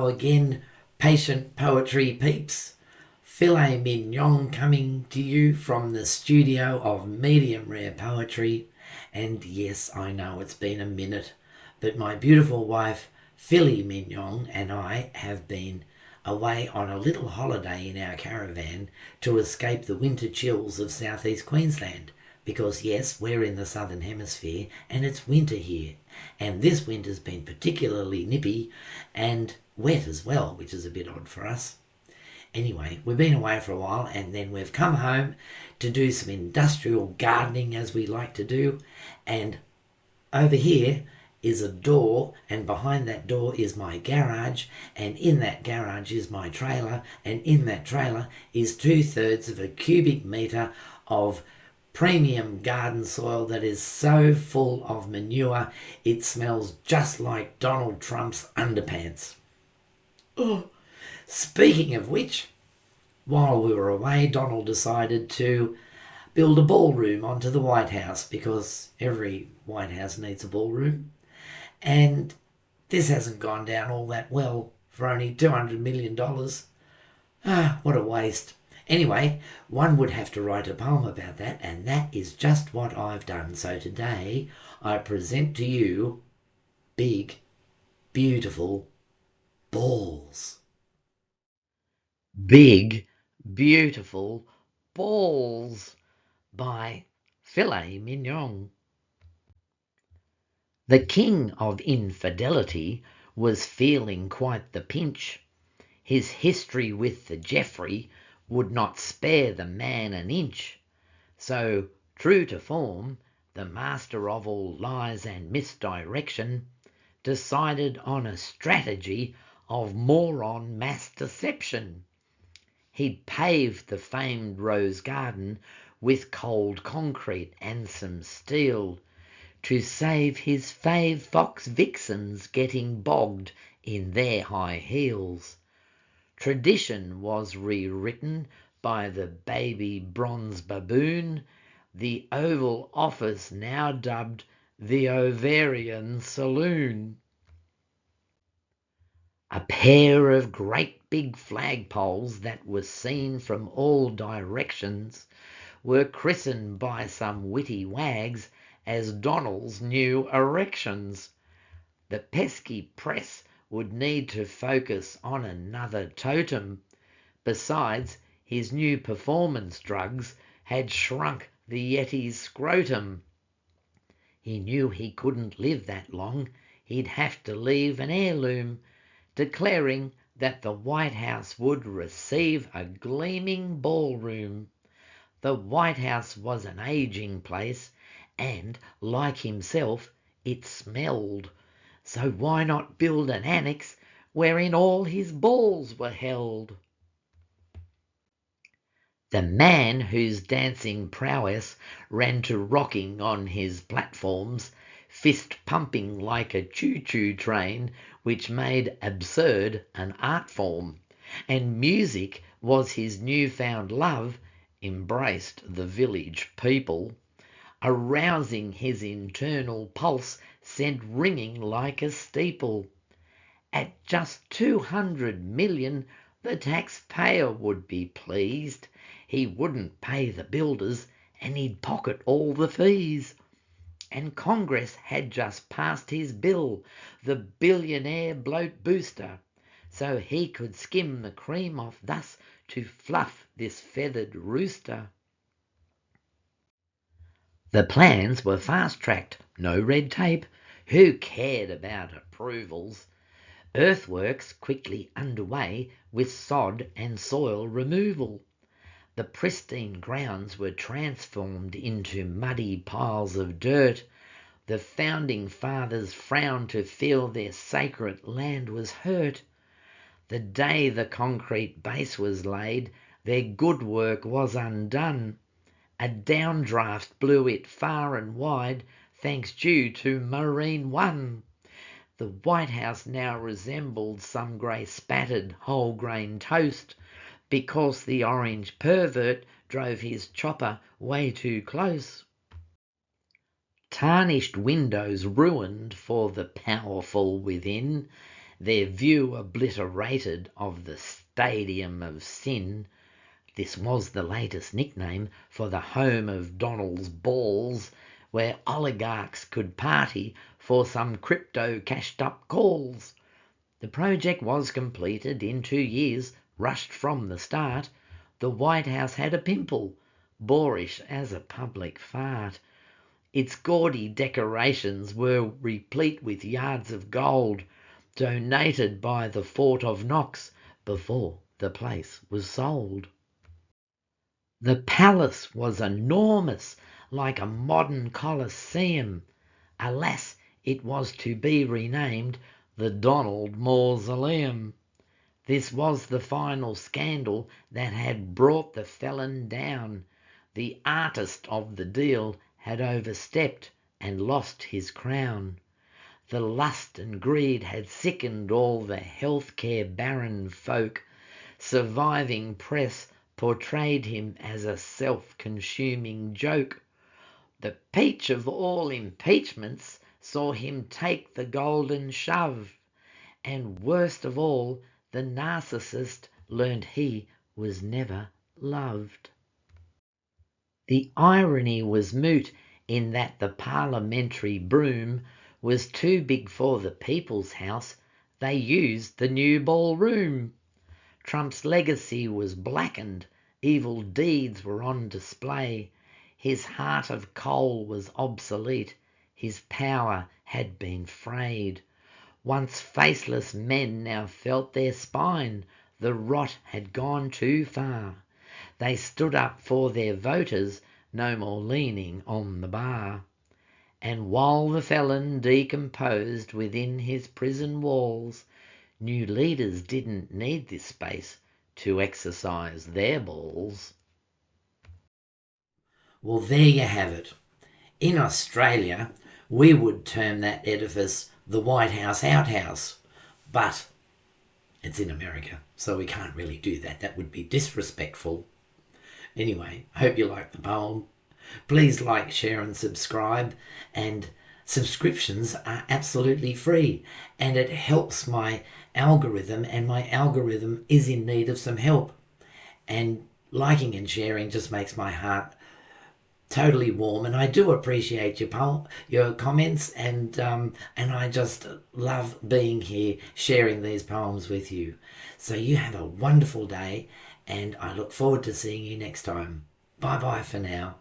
Hello again, patient poetry peeps. Filet mignon coming to you from the studio of medium rare poetry. And yes, I know it's been a minute, but my beautiful wife, Filet Mignon, and I have been away on a little holiday in our caravan to escape the winter chills of southeast Queensland. Because yes, we're in the southern hemisphere and it's winter here. And this winter's been particularly nippy and wet as well, which is a bit odd for us. Anyway, we've been away for a while and then we've come home to do some industrial gardening as we like to do. And over here is a door, and behind that door is my garage, and in that garage is my trailer, and in that trailer is 2/3 of a cubic metre of premium garden soil that is so full of manure it smells just like Donald Trump's underpants. Oh, speaking of which, while we were away, Donald decided to build a ballroom onto the White House because every White House needs a ballroom. And this hasn't gone down all that well for only $200 million. Ah, what a waste. Anyway, one would have to write a poem about that, and that is just what I've done. So today I present to you big, beautiful balls. Big, beautiful balls by Filet Mignon. The king of infidelity was feeling quite the pinch. His history with the Geoffrey would not spare the man an inch. So, true to form, the master of all lies and misdirection decided on a strategy of moron mass deception. He'd paved the famed rose garden with cold concrete and some steel to save his fave fox vixens getting bogged in their high heels. Tradition was rewritten by the baby bronze baboon, the Oval Office now dubbed the Ovarian Saloon. A pair of great big flagpoles that were seen from all directions were christened by some witty wags as Donald's new erections. The pesky press would need to focus on another totem. Besides, his new performance drugs had shrunk the Yeti's scrotum. He knew he couldn't live that long. He'd have to leave an heirloom, declaring that the White House would receive a gleaming ballroom. The White House was an aging place, and, like himself, it smelled. So why not build an annex wherein all his balls were held? The man whose dancing prowess ran to rocking on his platforms, fist pumping like a choo-choo train, which made absurd an art form, and music was his newfound love, embraced the village people, arousing his internal pulse sent ringing like a steeple. At just 200 million, the taxpayer would be pleased. He wouldn't pay the builders, and he'd pocket all the fees. And Congress had just passed his bill, the billionaire bloat booster, so he could skim the cream off thus to fluff this feathered rooster. The plans were fast-tracked, no red tape. Who cared about approvals? Earthworks quickly underway with sod and soil removal. The pristine grounds were transformed into muddy piles of dirt. The founding fathers frowned to feel their sacred land was hurt. The day the concrete base was laid, their good work was undone. A downdraft blew it far and wide, thanks due to Marine One. The White House now resembled some grey spattered whole grain toast, because the orange pervert drove his chopper way too close. Tarnished windows ruined for the powerful within, their view obliterated of the Stadium of Sin. This was the latest nickname for the home of Donald's balls, where oligarchs could party for some crypto cashed-up calls. The project was completed in 2 years, rushed from the start. The White House had a pimple, boorish as a public fart. Its gaudy decorations were replete with yards of gold, donated by the Fort of Knox before the place was sold. The palace was enormous, like a modern coliseum. Alas, it was to be renamed the Donald Mausoleum. This was the final scandal that had brought the felon down. The artist of the deal had overstepped and lost his crown. The lust and greed had sickened all the healthcare baron folk. Surviving press portrayed him as a self-consuming joke. The peach of all impeachments saw him take the golden shove. And worst of all, the narcissist learned he was never loved. The irony was moot in that the parliamentary broom was too big for the people's house. They used the new ballroom. Trump's legacy was blackened. Evil deeds were on display. His heart of coal was obsolete. His power had been frayed. Once faceless men now felt their spine. The rot had gone too far. They stood up for their voters, no more leaning on the bar. And while the felon decomposed within his prison walls, new leaders didn't need this space to exercise their balls. Well, there you have it. In Australia, we would term that edifice the White House outhouse, but it's in America, so we can't really do that. That would be disrespectful. Anyway, I hope you like the poem. Please like, share and subscribe, and subscriptions are absolutely free, and it helps my algorithm, and my algorithm is in need of some help. And liking and sharing just makes my heart totally warm, and I do appreciate your comments, and I just love being here sharing these poems with you. So you have a wonderful day, and I look forward to seeing you next time. Bye bye for now.